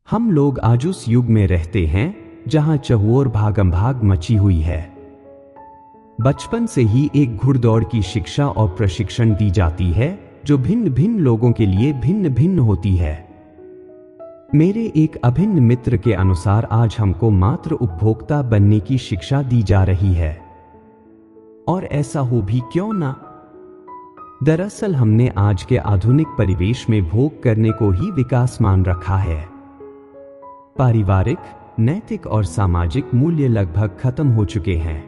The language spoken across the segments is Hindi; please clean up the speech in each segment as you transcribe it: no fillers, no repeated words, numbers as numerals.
हम लोग आज उस युग में रहते हैं जहां चहुओर भागम भाग मची हुई है। बचपन से ही एक घुड़दौड़ की शिक्षा और प्रशिक्षण दी जाती है जो भिन्न भिन्न लोगों के लिए भिन्न भिन्न होती है। मेरे एक अभिन्न मित्र के अनुसार आज हमको मात्र उपभोक्ता बनने की शिक्षा दी जा रही है, और ऐसा हो भी क्यों ना। दरअसल हमने आज के आधुनिक परिवेश में भोग करने को ही विकास मान रखा है। पारिवारिक, नैतिक और सामाजिक मूल्य लगभग खत्म हो चुके हैं।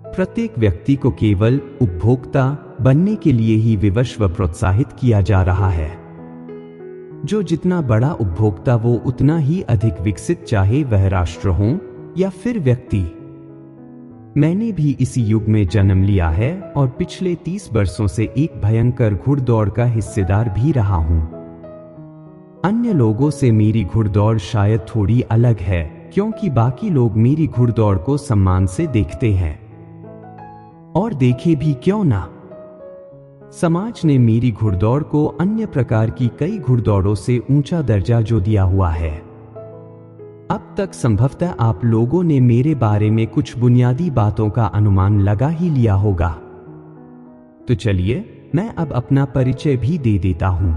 प्रत्येक व्यक्ति को केवल उपभोक्ता बनने के लिए ही विवश व प्रोत्साहित किया जा रहा है। जो जितना बड़ा उपभोक्ता वो उतना ही अधिक विकसित, चाहे वह राष्ट्र हो या फिर व्यक्ति। मैंने भी इसी युग में जन्म लिया है और पिछले 30 वर्षों से एक भयंकर घुड़दौड़ का हिस्सेदार भी रहा हूं। अन्य लोगों से मेरी घुड़दौड़ शायद थोड़ी अलग है, क्योंकि बाकी लोग मेरी घुड़दौड़ को सम्मान से देखते हैं, और देखे भी क्यों ना। समाज ने मेरी घुड़दौड़ को अन्य प्रकार की कई घुड़दौड़ों से ऊंचा दर्जा जो दिया हुआ है। अब तक संभवतः आप लोगों ने मेरे बारे में कुछ बुनियादी बातों का अनुमान लगा ही लिया होगा। तो चलिए मैं अब अपना परिचय भी दे देता हूं।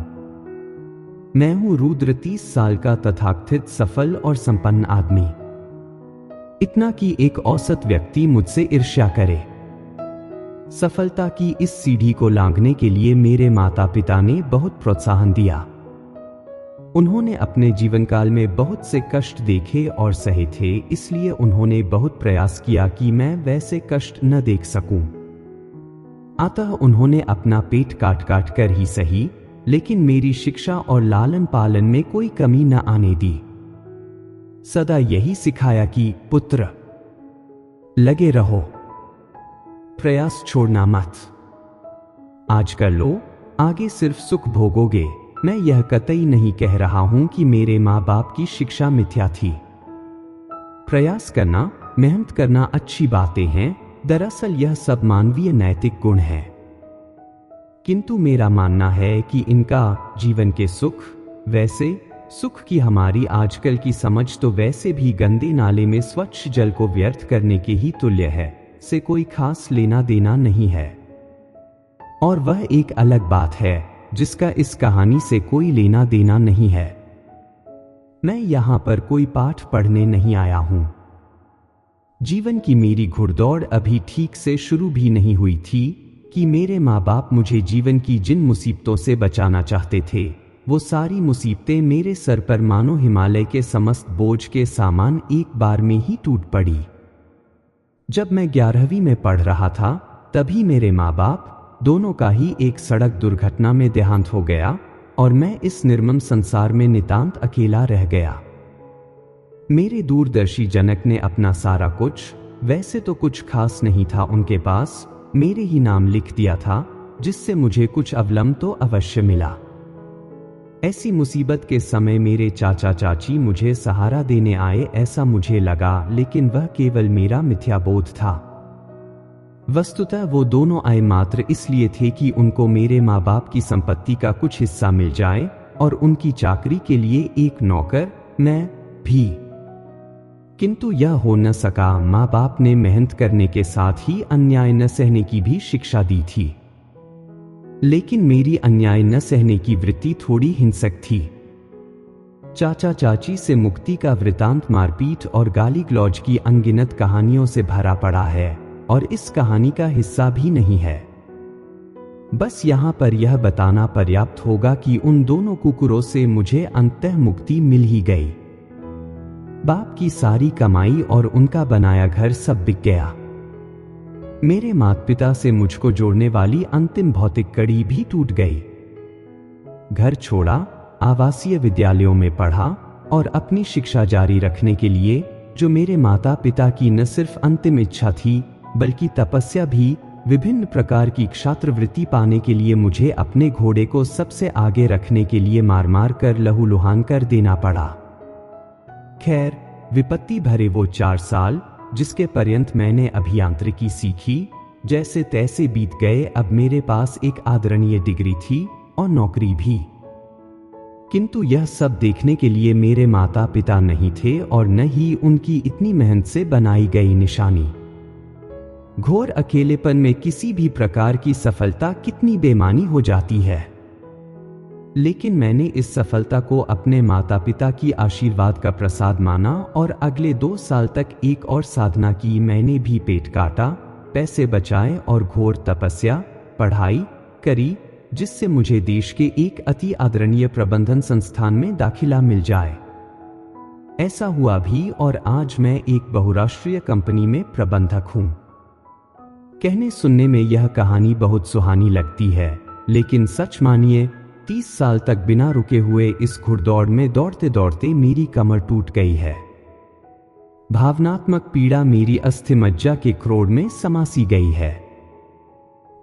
मैं हूं रुद्र, 30 साल का तथाकथित सफल और संपन्न आदमी। इतना कि एक औसत व्यक्ति मुझसे ईर्ष्या करे। सफलता की इस सीढ़ी को लांघने के लिए मेरे माता पिता ने बहुत प्रोत्साहन दिया। उन्होंने अपने जीवन काल में बहुत से कष्ट देखे और सहे थे, इसलिए उन्होंने बहुत प्रयास किया कि मैं वैसे कष्ट न देख सकूं। अतः उन्होंने अपना पेट काट काट कर ही सही, लेकिन मेरी शिक्षा और लालन पालन में कोई कमी न आने दी। सदा यही सिखाया कि पुत्र, लगे रहो, प्रयास छोड़ना मत। आज कर लो, आगे सिर्फ सुख भोगोगे। मैं यह कतई नहीं कह रहा हूं कि मेरे माँ बाप की शिक्षा मिथ्या थी। प्रयास करना, मेहनत करना अच्छी बातें हैं। दरअसल यह सब मानवीय नैतिक गुण है, किंतु मेरा मानना है कि इनका जीवन के सुख, वैसे सुख की हमारी आजकल की समझ तो वैसे भी गंदे नाले में स्वच्छ जल को व्यर्थ करने के ही तुल्य है, से कोई खास लेना देना नहीं है। और वह एक अलग बात है जिसका इस कहानी से कोई लेना देना नहीं है। मैं यहां पर कोई पाठ पढ़ने नहीं आया हूं। जीवन की मेरी घुड़दौड़ अभी ठीक से शुरू भी नहीं हुई थी कि मेरे माँ बाप मुझे जीवन की जिन मुसीबतों से बचाना चाहते थे, वो सारी मुसीबतें मेरे सर पर मानो हिमालय के समस्त बोझ के सामान एक बार में ही टूट पड़ी। जब मैं 11वीं में पढ़ रहा था, तभी मेरे माँ बाप दोनों का ही एक सड़क दुर्घटना में देहांत हो गया और मैं इस निर्मम संसार में नितांत अकेला रह गया। मेरे दूरदर्शी जनक ने अपना सारा कुछ, वैसे तो कुछ खास नहीं था उनके पास, मेरे ही नाम लिख दिया था, जिससे मुझे कुछ अवलंब तो अवश्य मिला। ऐसी मुसीबत के समय मेरे चाचा चाची मुझे सहारा देने आए ऐसा मुझे लगा, लेकिन वह केवल मेरा मिथ्याबोध था। वस्तुतः वो दोनों आए मात्र इसलिए थे कि उनको मेरे माँ बाप की संपत्ति का कुछ हिस्सा मिल जाए और उनकी चाकरी के लिए एक नौकर, मैं भी। किंतु यह हो न सका। माँ बाप ने मेहनत करने के साथ ही अन्याय न सहने की भी शिक्षा दी थी, लेकिन मेरी अन्याय न सहने की वृत्ति थोड़ी हिंसक थी। चाचा चाची से मुक्ति का वृतांत मारपीट और गाली गलौज की अनगिनत कहानियों से भरा पड़ा है, और इस कहानी का हिस्सा भी नहीं है। बस यहां पर यह बताना पर्याप्त होगा कि उन दोनों कुकुरों से मुझे अंततः मुक्ति मिल ही गई। बाप की सारी कमाई और उनका बनाया घर सब बिक गया। मेरे माता पिता से मुझको जोड़ने वाली अंतिम भौतिक कड़ी भी टूट गई। घर छोड़ा, आवासीय विद्यालयों में पढ़ा और अपनी शिक्षा जारी रखने के लिए, जो मेरे माता पिता की न सिर्फ अंतिम इच्छा थी बल्कि तपस्या भी, विभिन्न प्रकार की छात्रवृत्ति पाने के लिए मुझे अपने घोड़े को सबसे आगे रखने के लिए मार मार कर लहूलुहान कर देना पड़ा। खैर, विपत्ति भरे वो 4 साल जिसके पर्यंत मैंने अभियांत्रिकी सीखी, जैसे तैसे बीत गए। अब मेरे पास एक आदरणीय डिग्री थी और नौकरी भी। किंतु यह सब देखने के लिए मेरे माता पिता नहीं थे और न ही उनकी इतनी मेहनत से बनाई गई निशानी। घोर अकेलेपन में किसी भी प्रकार की सफलता कितनी बेमानी हो जाती है। लेकिन मैंने इस सफलता को अपने माता पिता की आशीर्वाद का प्रसाद माना और अगले 2 साल तक एक और साधना की। मैंने भी पेट काटा, पैसे बचाए और घोर तपस्या, पढ़ाई करी, जिससे मुझे देश के एक अति आदरणीय प्रबंधन संस्थान में दाखिला मिल जाए। ऐसा हुआ भी और आज मैं एक बहुराष्ट्रीय कंपनी में प्रबंधक हूं। कहने सुनने में यह कहानी बहुत सुहानी लगती है, लेकिन सच मानिए 30 साल तक बिना रुके हुए इस घुड़दौड़ में दौड़ते दौड़ते मेरी कमर टूट गई है। भावनात्मक पीड़ा मेरी अस्थि मज्जा के क्रोड़ में समा सी गई है।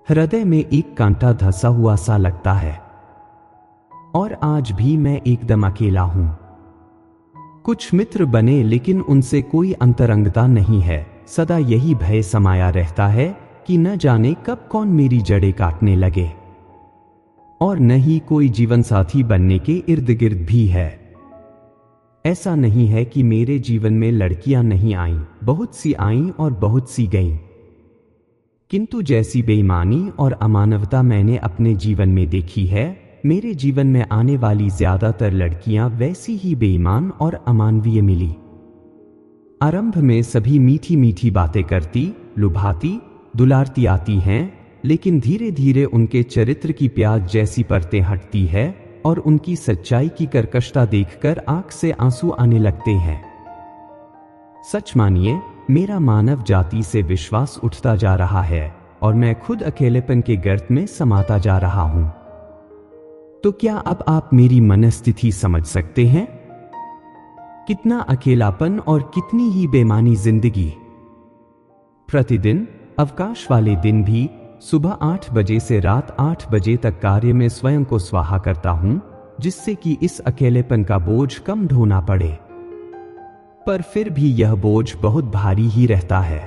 हृदय में एक कांटा धंसा हुआ सा लगता है और आज भी मैं एकदम अकेला हूं। कुछ मित्र बने लेकिन उनसे कोई अंतरंगता नहीं है। सदा यही भय समाया रहता है कि न जाने कब कौन मेरी जड़ें काटने लगे, और न ही कोई जीवन साथी बनने के इर्द गिर्द भी है। ऐसा नहीं है कि मेरे जीवन में लड़कियां नहीं आईं, बहुत सी आईं और बहुत सी गईं। किंतु जैसी बेईमानी और अमानवता मैंने अपने जीवन में देखी है, मेरे जीवन में आने वाली ज्यादातर लड़कियां वैसी ही बेईमान और अमानवीय मिली। आरंभ में सभी मीठी मीठी बातें करती, लुभाती, दुलारती आती हैं, लेकिन धीरे धीरे उनके चरित्र की प्याज जैसी परतें हटती है और उनकी सच्चाई की कर्कशता देखकर आंख से आंसू आने लगते हैं। सच मानिए, मेरा मानव जाति से विश्वास उठता जा रहा है और मैं खुद अकेलेपन के गर्त में समाता जा रहा हूं। तो क्या अब आप मेरी मनस्थिति समझ सकते हैं? कितना अकेलापन और कितनी ही बेमानी जिंदगी। प्रतिदिन, अवकाश वाले दिन भी, सुबह 8 बजे से रात 8 बजे तक कार्य में स्वयं को स्वाहा करता हूं, जिससे कि इस अकेलेपन का बोझ कम ढोना पड़े। पर फिर भी यह बोझ बहुत भारी ही रहता है।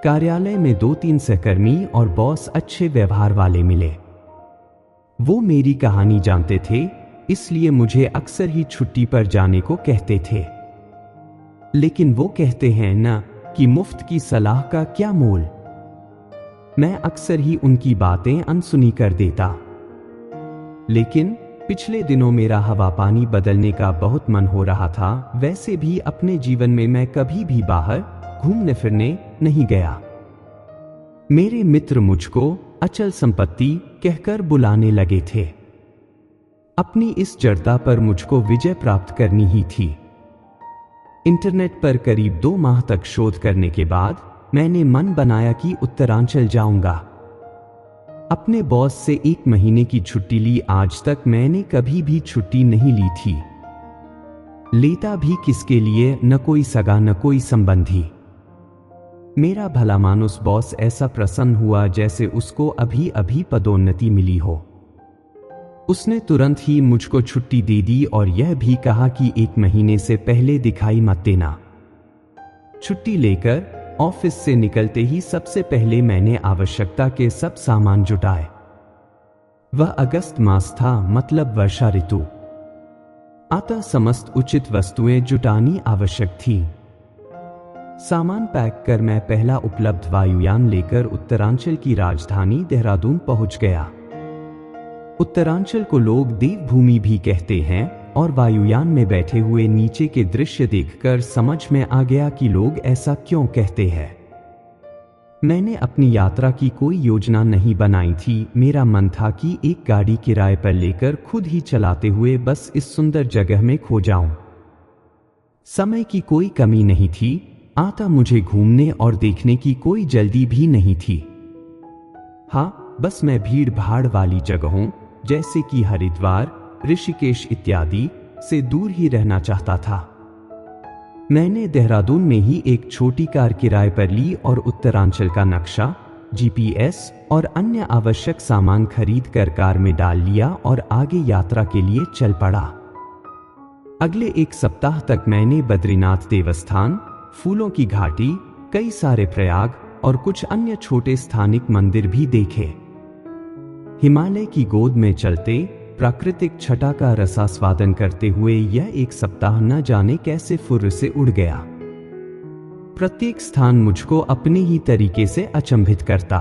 कार्यालय में 2-3 सहकर्मी और बॉस अच्छे व्यवहार वाले मिले। वो मेरी कहानी जानते थे, इसलिए मुझे अक्सर ही छुट्टी पर जाने को कहते थे। लेकिन वो कहते हैं ना कि मुफ्त की सलाह का क्या मोल। मैं अक्सर ही उनकी बातें अनसुनी कर देता। लेकिन पिछले दिनों मेरा हवा पानी बदलने का बहुत मन हो रहा था। वैसे भी अपने जीवन में मैं कभी भी बाहर घूमने फिरने नहीं गया। मेरे मित्र मुझको अचल संपत्ति कहकर बुलाने लगे थे। अपनी इस जड़ता पर मुझको विजय प्राप्त करनी ही थी। इंटरनेट पर करीब 2 माह तक शोध करने के बाद मैंने मन बनाया कि उत्तरांचल जाऊंगा। अपने बॉस से 1 महीने की छुट्टी ली। आज तक मैंने कभी भी छुट्टी नहीं ली थी। लेता भी किसके लिए, न कोई सगा न कोई संबंधी। मेरा भला मानुस बॉस ऐसा प्रसन्न हुआ जैसे उसको अभी अभी पदोन्नति मिली हो। उसने तुरंत ही मुझको छुट्टी दे दी और यह भी कहा कि 1 महीने से पहले दिखाई मत देना। छुट्टी लेकर ऑफिस से निकलते ही सबसे पहले मैंने आवश्यकता के सब सामान जुटाए। वह अगस्त मास था, मतलब वर्षा ऋतु। अतः समस्त उचित वस्तुएं जुटानी आवश्यक थी। सामान पैक कर मैं पहला उपलब्ध वायुयान लेकर उत्तरांचल की राजधानी देहरादून पहुंच गया। उत्तरांचल को लोग देवभूमि भी कहते हैं और वायुयान में बैठे हुए नीचे के दृश्य देखकर समझ में आ गया कि लोग ऐसा क्यों कहते हैं। मैंने अपनी यात्रा की कोई योजना नहीं बनाई थी। मेरा मन था कि एक गाड़ी किराए पर लेकर खुद ही चलाते हुए बस इस सुंदर जगह में खो जाऊं। समय की कोई कमी नहीं थी। आता मुझे घूमने और देखने की कोई जल्दी भी नहीं थी। हाँ, बस मैं भीड़ भाड़ वाली जगहों जैसे कि हरिद्वार, ऋषिकेश इत्यादि से दूर ही रहना चाहता था। मैंने देहरादून में ही एक छोटी कार किराए पर ली और उत्तरांचल का नक्शा, जीपीएस और अन्य आवश्यक सामान खरीद कर कार में डाल लिया और आगे यात्रा के लिए चल पड़ा। अगले 1 सप्ताह तक मैंने बद्रीनाथ देवस्थान, फूलों की घाटी, कई सारे प्रयाग और कुछ अन्य छोटे स्थानिक मंदिर भी देखे। हिमालय की गोद में चलते प्राकृतिक छटा का रसास्वादन करते हुए यह एक सप्ताह न जाने कैसे फुर्र से उड़ गया। प्रत्येक स्थान मुझको अपने ही तरीके से अचंभित करता।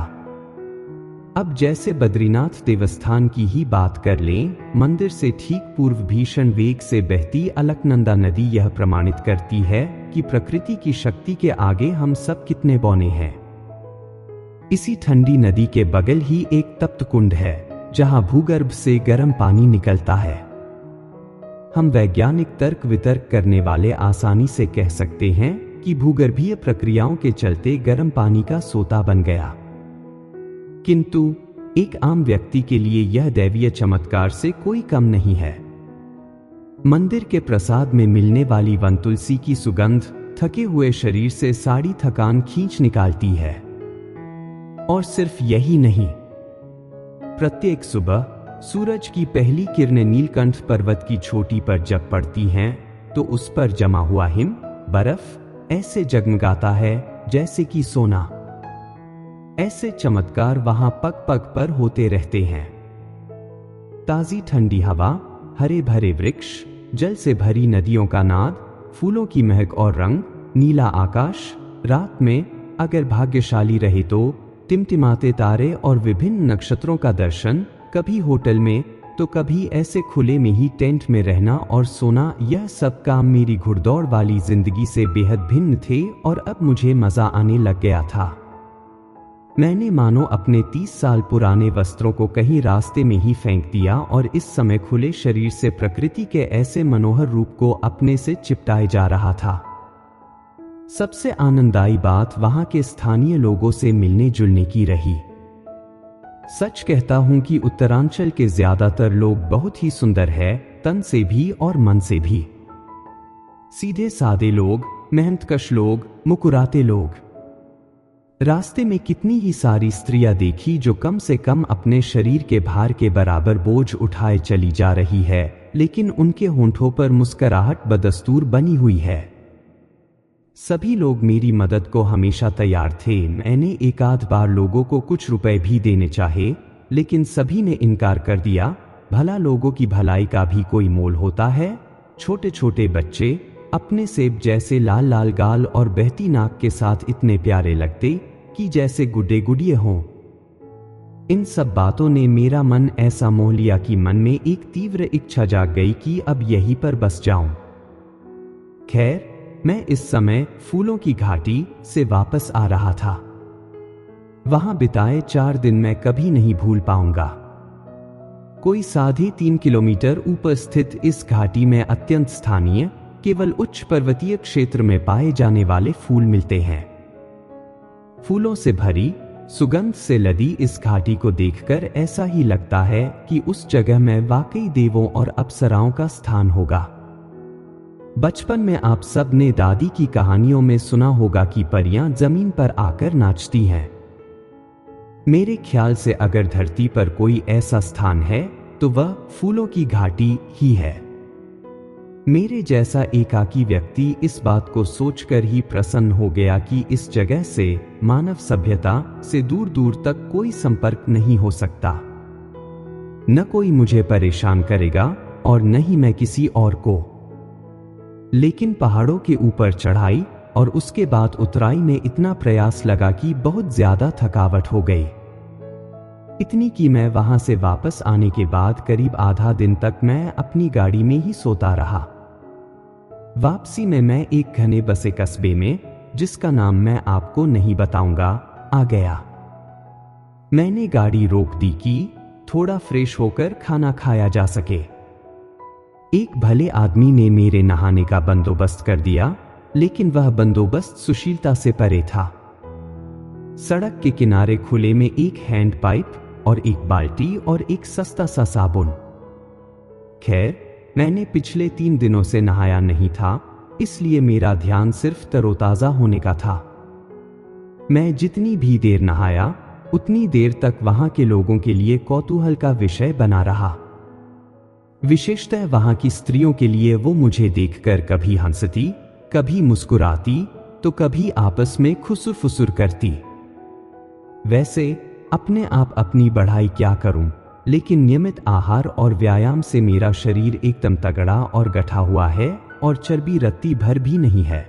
अब जैसे बद्रीनाथ देवस्थान की ही बात कर लें, मंदिर से ठीक पूर्व भीषण वेग से बहती अलकनंदा नदी यह प्रमाणित करती है कि प्रकृति की शक्ति के आगे हम सब कितने बौने हैं। इसी ठंडी नदी के बगल ही एक तप्त कुंड है जहां भूगर्भ से गर्म पानी निकलता है। हम वैज्ञानिक तर्क वितर्क करने वाले आसानी से कह सकते हैं कि भूगर्भीय प्रक्रियाओं के चलते गर्म पानी का सोता बन गया, किंतु एक आम व्यक्ति के लिए यह दैवीय चमत्कार से कोई कम नहीं है। मंदिर के प्रसाद में मिलने वाली वन तुलसी की सुगंध थके हुए शरीर से सारी थकान खींच निकालती है। और सिर्फ यही नहीं, प्रत्येक सुबह सूरज की पहली किरणें नीलकंठ पर्वत की चोटी पर जब पड़ती हैं, तो उस पर जमा हुआ हिम बर्फ ऐसे जगमगाता है जैसे कि सोना। ऐसे चमत्कार वहां पग पग पर होते रहते हैं। ताजी ठंडी हवा, हरे भरे वृक्ष, जल से भरी नदियों का नाद, फूलों की महक और रंग, नीला आकाश, रात में अगर भाग्यशाली रहे तो टिमटिमाते तारे और विभिन्न नक्षत्रों का दर्शन, कभी होटल में तो कभी ऐसे खुले में ही टेंट में रहना और सोना, यह सब काम मेरी घुड़दौड़ वाली जिंदगी से बेहद भिन्न थे और अब मुझे मजा आने लग गया था। मैंने मानो अपने 30 साल पुराने वस्त्रों को कहीं रास्ते में ही फेंक दिया और इस समय खुले शरीर से प्रकृति के ऐसे मनोहर रूप को अपने से चिपटाए जा रहा था। सबसे आनंददायी बात वहां के स्थानीय लोगों से मिलने जुलने की रही। सच कहता हूं कि उत्तरांचल के ज्यादातर लोग बहुत ही सुंदर है, तन से भी और मन से भी। सीधे सादे लोग, मेहनतकश लोग, मुकुराते लोग। रास्ते में कितनी ही सारी स्त्रियां देखी जो कम से कम अपने शरीर के भार के बराबर बोझ उठाए चली जा रही है, लेकिन उनके होंठों पर मुस्कुराहट बदस्तूर बनी हुई है। सभी लोग मेरी मदद को हमेशा तैयार थे। मैंने एक आध बार लोगों को कुछ रुपए भी देने चाहे, लेकिन सभी ने इनकार कर दिया। भला लोगों की भलाई का भी कोई मोल होता है? छोटे छोटे बच्चे अपने सेब जैसे लाल लाल गाल और बहती नाक के साथ इतने प्यारे लगते कि जैसे गुड्डे गुडिये हों। इन सब बातों ने मेरा मन ऐसा मोह लिया कि मन में एक तीव्र इच्छा जाग गई कि अब यहीं पर बस जाऊं। खैर, मैं इस समय फूलों की घाटी से वापस आ रहा था। वहां बिताए 4 दिन मैं कभी नहीं भूल पाऊंगा। कोई 3.5 किलोमीटर ऊपर स्थित इस घाटी में अत्यंत स्थानीय, केवल उच्च पर्वतीय क्षेत्र में पाए जाने वाले फूल मिलते हैं। फूलों से भरी, सुगंध से लदी इस घाटी को देखकर ऐसा ही लगता है कि उस जगह में वाकई देवों और अप्सराओं का स्थान होगा। बचपन में आप सब ने दादी की कहानियों में सुना होगा कि परियां जमीन पर आकर नाचती हैं। मेरे ख्याल से अगर धरती पर कोई ऐसा स्थान है तो वह फूलों की घाटी ही है। मेरे जैसा एकाकी व्यक्ति इस बात को सोचकर ही प्रसन्न हो गया कि इस जगह से मानव सभ्यता से दूर दूर तक कोई संपर्क नहीं हो सकता। न कोई मुझे परेशान करेगा और न ही मैं किसी और को। लेकिन पहाड़ों के ऊपर चढ़ाई और उसके बाद उतराई में इतना प्रयास लगा कि बहुत ज्यादा थकावट हो गई। इतनी कि मैं वहां से वापस आने के बाद करीब आधा दिन तक मैं अपनी गाड़ी में ही सोता रहा। वापसी में मैं एक घने बसे कस्बे में, जिसका नाम मैं आपको नहीं बताऊंगा, आ गया। मैंने गाड़ी रोक दी कि थोड़ा फ्रेश होकर खाना खाया जा सके। एक भले आदमी ने मेरे नहाने का बंदोबस्त कर दिया, लेकिन वह बंदोबस्त सुशीलता से परे था। सड़क के किनारे खुले में एक हैंड पाइप और एक बाल्टी और एक सस्ता सा साबुन। खैर, मैंने पिछले 3 दिनों से नहाया नहीं था, इसलिए मेरा ध्यान सिर्फ तरोताजा होने का था। मैं जितनी भी देर नहाया, उतनी देर तक वहां के लोगों के लिए कौतूहल का विषय बना रहा। विशेषतः वहां की स्त्रियों के लिए वो मुझे देखकर कभी हंसती, कभी मुस्कुराती, तो कभी आपस में खुसुर फुसुर करती। वैसे अपने आप अपनी बढ़ाई क्या करूं, लेकिन नियमित आहार और व्यायाम से मेरा शरीर एकदम तगड़ा और गठा हुआ है और चर्बी रत्ती भर भी नहीं है।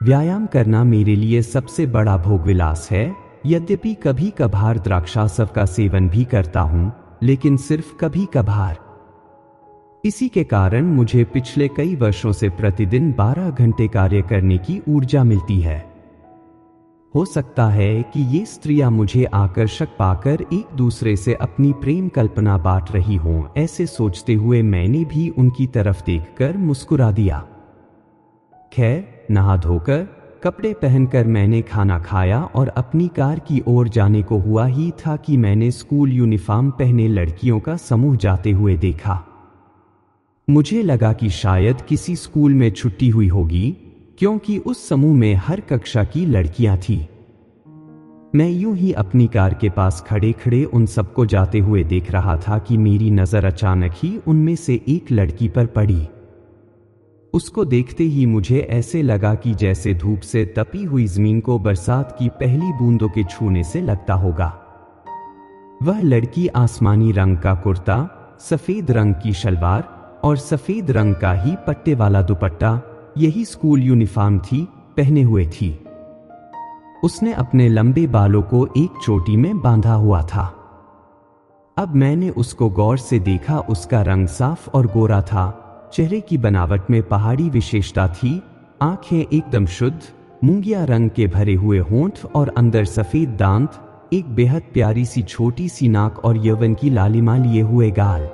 व्यायाम करना मेरे लिए सबसे बड़ा भोगविलास है। यद्यपि कभी कभार द्राक्षासव का सेवन भी करता हूं, लेकिन सिर्फ कभी कभार। इसी के कारण मुझे पिछले कई वर्षों से प्रतिदिन 12 घंटे कार्य करने की ऊर्जा मिलती है। हो सकता है कि ये स्त्रियां मुझे आकर्षक पाकर एक दूसरे से अपनी प्रेम कल्पना बांट रही हों। ऐसे सोचते हुए मैंने भी उनकी तरफ देखकर मुस्कुरा दिया। खैर, नहा धोकर कपड़े पहनकर मैंने खाना खाया और अपनी कार की ओर जाने को हुआ ही था कि मैंने स्कूल यूनिफॉर्म पहने लड़कियों का समूह जाते हुए देखा। मुझे लगा कि शायद किसी स्कूल में छुट्टी हुई होगी, क्योंकि उस समूह में हर कक्षा की लड़कियां थीं। मैं यूं ही अपनी कार के पास खड़े खड़े उन सबको जाते हुए देख रहा था कि मेरी नजर अचानक ही उनमें से एक लड़की पर पड़ी। उसको देखते ही मुझे ऐसे लगा कि जैसे धूप से तपी हुई जमीन को बरसात की पहली बूंदों के छूने से लगता होगा। वह लड़की आसमानी रंग का कुर्ता, सफेद रंग की शलवार और सफेद रंग का ही पट्टे वाला दुपट्टा, यही स्कूल यूनिफॉर्म थी, पहने हुए थी। उसने अपने लंबे बालों को एक चोटी में बांधा हुआ था। अब मैंने उसको गौर से देखा। उसका रंग साफ और गोरा था, चेहरे की बनावट में पहाड़ी विशेषता थी, आंखें एकदम शुद्ध, मूंगिया रंग के भरे हुए होंठ और अंदर सफेद दांत, एक बेहद प्यारी सी छोटी सी नाक और यौवन की लालिमा लिए हुए गाल।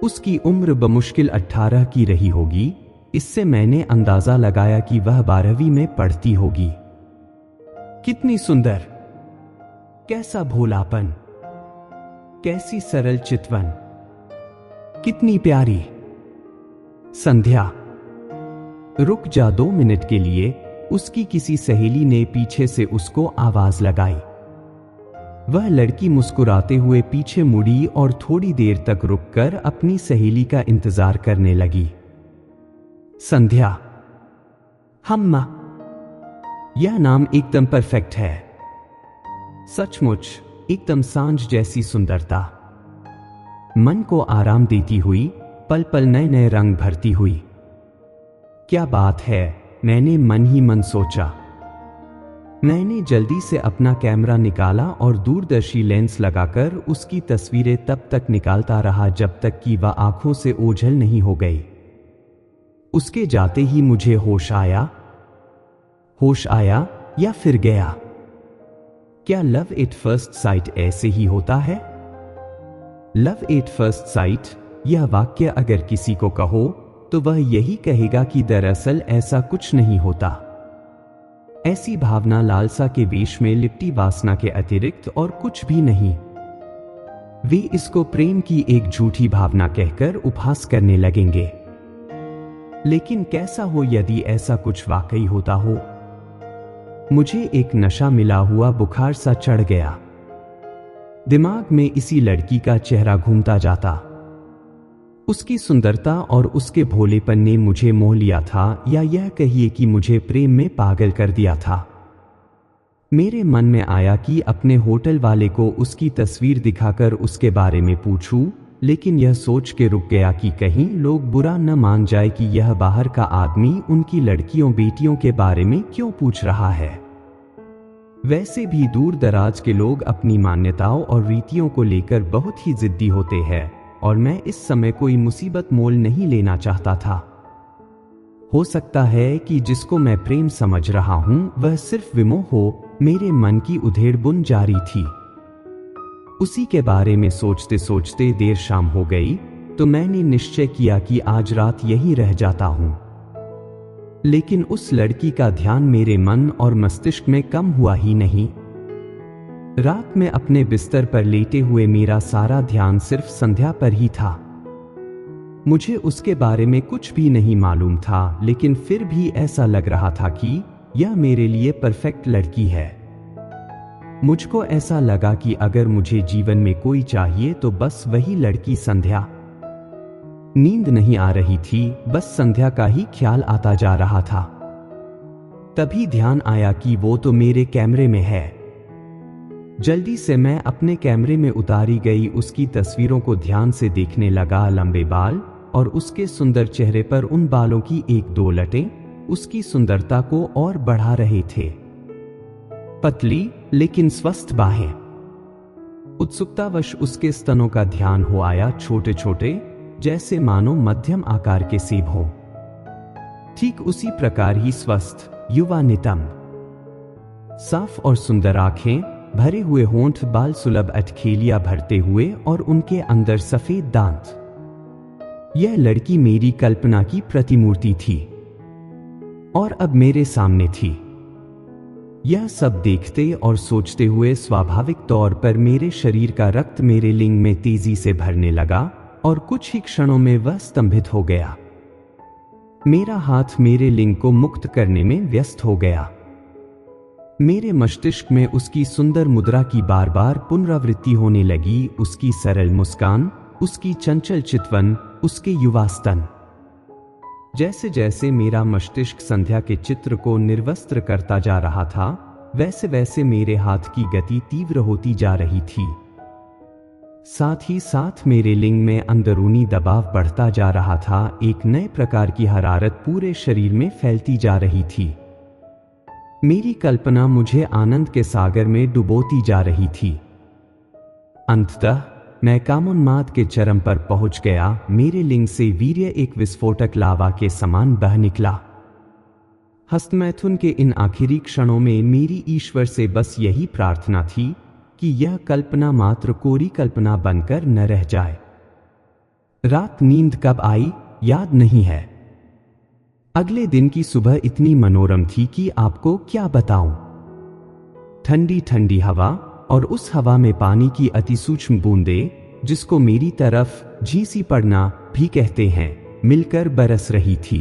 उसकी उम्र बमुश्किल 18 की रही होगी। इससे मैंने अंदाजा लगाया कि वह 12वीं में पढ़ती होगी। कितनी सुंदर, कैसा भोलापन, कैसी सरल चितवन, कितनी प्यारी। संध्या, रुक जा 2 मिनट के लिए, उसकी किसी सहेली ने पीछे से उसको आवाज लगाई। वह लड़की मुस्कुराते हुए पीछे मुड़ी और थोड़ी देर तक रुककर अपनी सहेली का इंतजार करने लगी। संध्या, हम्मा, यह नाम एकदम परफेक्ट है। सचमुच एकदम सांझ जैसी सुंदरता, मन को आराम देती हुई, पल पल नए नए रंग भरती हुई। क्या बात है, मैंने मन ही मन सोचा। मैंने जल्दी से अपना कैमरा निकाला और दूरदर्शी लेंस लगाकर उसकी तस्वीरें तब तक निकालता रहा जब तक कि वह आंखों से ओझल नहीं हो गई। उसके जाते ही मुझे होश आया या फिर गया। क्या लव एट फर्स्ट साइट ऐसे ही होता है? लव एट फर्स्ट साइट, यह वाक्य अगर किसी को कहो तो वह यही कहेगा कि दरअसल ऐसा कुछ नहीं होता। ऐसी भावना लालसा के वेश में लिपटी वासना के अतिरिक्त और कुछ भी नहीं। वे इसको प्रेम की एक झूठी भावना कहकर उपहास करने लगेंगे। लेकिन कैसा हो यदि ऐसा कुछ वाकई होता हो? मुझे एक नशा मिला हुआ बुखार सा चढ़ गया। दिमाग में इसी लड़की का चेहरा घूमता जाता। उसकी सुंदरता और उसके भोलेपन ने मुझे मोह लिया था, या यह कहिए कि मुझे प्रेम में पागल कर दिया था। मेरे मन में आया कि अपने होटल वाले को उसकी तस्वीर दिखाकर उसके बारे में पूछूं, लेकिन यह सोच के रुक गया कि कहीं लोग बुरा न मान जाए कि यह बाहर का आदमी उनकी लड़कियों बेटियों के बारे में क्यों पूछ रहा है। वैसे भी दूर दराज के लोग अपनी मान्यताओं और रीतियों को लेकर बहुत ही जिद्दी होते हैं, और मैं इस समय कोई मुसीबत मोल नहीं लेना चाहता था। हो सकता है कि जिसको मैं प्रेम समझ रहा हूं वह सिर्फ विमोह हो। मेरे मन की उधेड़ बुन जारी थी। उसी के बारे में सोचते सोचते देर शाम हो गई, तो मैंने निश्चय किया कि आज रात यहीं रह जाता हूं। लेकिन उस लड़की का ध्यान मेरे मन और मस्तिष्क में कम हुआ ही नहीं। रात में अपने बिस्तर पर लेटे हुए मेरा सारा ध्यान सिर्फ संध्या पर ही था। मुझे उसके बारे में कुछ भी नहीं मालूम था, लेकिन फिर भी ऐसा लग रहा था कि यह मेरे लिए परफेक्ट लड़की है। मुझको ऐसा लगा कि अगर मुझे जीवन में कोई चाहिए तो बस वही लड़की संध्या। नींद नहीं आ रही थी, बस संध्या का ही ख्याल आता जा रहा था। तभी ध्यान आया कि वो तो मेरे कैमरे में है। जल्दी से मैं अपने कैमरे में उतारी गई उसकी तस्वीरों को ध्यान से देखने लगा। लंबे बाल और उसके सुंदर चेहरे पर उन बालों की एक दो लटें उसकी सुंदरता को और बढ़ा रहे थे। पतली लेकिन स्वस्थ बाहें। उत्सुकतावश उसके स्तनों का ध्यान हो आया, छोटे छोटे, जैसे मानो मध्यम आकार के सेब हो। ठीक उसी प्रकार ही स्वस्थ, युवा नितंब, साफ और सुंदर आंखें, भरे हुए होंठ, बाल सुलभ अठखेलियां भरते हुए और उनके अंदर सफेद दांत। यह लड़की मेरी कल्पना की प्रतिमूर्ति थी और अब मेरे सामने थी। यह सब देखते और सोचते हुए स्वाभाविक तौर पर मेरे शरीर का रक्त मेरे लिंग में तेजी से भरने लगा और कुछ ही क्षणों में वह स्तंभित हो गया। मेरा हाथ मेरे लिंग को मुक्त करने में व्यस्त हो गया। मेरे मस्तिष्क में उसकी सुंदर मुद्रा की बार बार पुनरावृत्ति होने लगी, उसकी सरल मुस्कान, उसकी चंचल चितवन, उसके युवा स्तन। जैसे जैसे मेरा मस्तिष्क संध्या के चित्र को निर्वस्त्र करता जा रहा था, वैसे वैसे मेरे हाथ की गति तीव्र होती जा रही थी। साथ ही साथ मेरे लिंग में अंदरूनी दबाव बढ़ता जा रहा था। एक नए प्रकार की हरारत पूरे शरीर में फैलती जा रही थी। मेरी कल्पना मुझे आनंद के सागर में डुबोती जा रही थी। अंततः मैं कामोन्माद के चरम पर पहुंच गया। मेरे लिंग से वीर्य एक विस्फोटक लावा के समान बह निकला। हस्तमैथुन के इन आखिरी क्षणों में मेरी ईश्वर से बस यही प्रार्थना थी कि यह कल्पना मात्र कोरी कल्पना बनकर न रह जाए। रात नींद कब आई याद नहीं है। अगले दिन की सुबह इतनी मनोरम थी कि आपको क्या बताऊं। ठंडी ठंडी हवा और उस हवा में पानी की अति सूक्ष्म बूंदें, जिसको मेरी तरफ झींसी पड़ना भी कहते हैं, मिलकर बरस रही थी।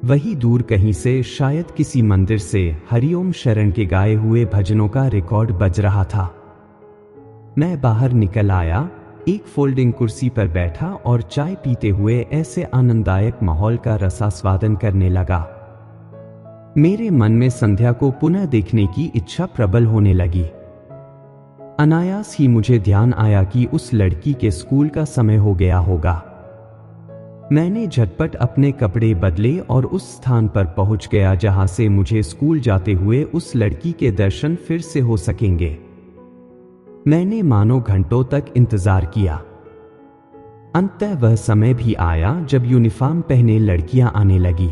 वही दूर कहीं से शायद किसी मंदिर से हरिओम शरण के गाए हुए भजनों का रिकॉर्ड बज रहा था। मैं बाहर निकल आया, एक फोल्डिंग कुर्सी पर बैठा और चाय पीते हुए ऐसे आनंददायक माहौल का रसास्वादन करने लगा। मेरे मन में संध्या को पुनः देखने की इच्छा प्रबल होने लगी। अनायास ही मुझे ध्यान आया कि उस लड़की के स्कूल का समय हो गया होगा। मैंने झटपट अपने कपड़े बदले और उस स्थान पर पहुंच गया जहां से मुझे स्कूल जाते हुए उस लड़की के दर्शन फिर से हो सकेंगे। मैंने मानो घंटों तक इंतजार किया। अंततः वह समय भी आया जब यूनिफॉर्म पहने लड़कियां आने लगी।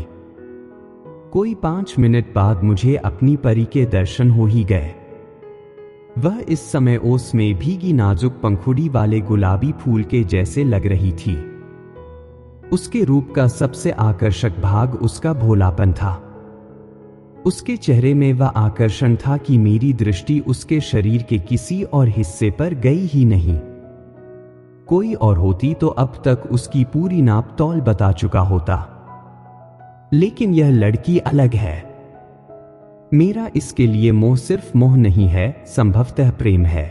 कोई 5 मिनट बाद मुझे अपनी परी के दर्शन हो ही गए। वह इस समय ओस में भीगी नाजुक पंखुड़ी वाले गुलाबी फूल के जैसे लग रही थी। उसके रूप का सबसे आकर्षक भाग उसका भोलापन था। उसके चेहरे में वह आकर्षण था कि मेरी दृष्टि उसके शरीर के किसी और हिस्से पर गई ही नहीं। कोई और होती तो अब तक उसकी पूरी नाप तौल बता चुका होता। लेकिन यह लड़की अलग है। मेरा इसके लिए मोह सिर्फ मोह नहीं है, संभवतः प्रेम है।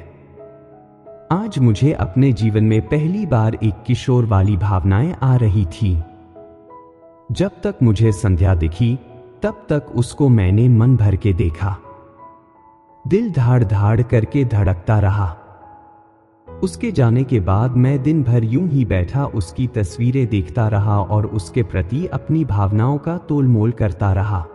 आज मुझे अपने जीवन में पहली बार एक किशोर वाली भावनाएं आ रही थी। जब तक मुझे संध्या दिखी तब तक उसको मैंने मन भर के देखा। दिल धाड़ धाड़ करके धड़कता रहा। उसके जाने के बाद मैं दिन भर यूं ही बैठा उसकी तस्वीरें देखता रहा और उसके प्रति अपनी भावनाओं का तोलमोल करता रहा।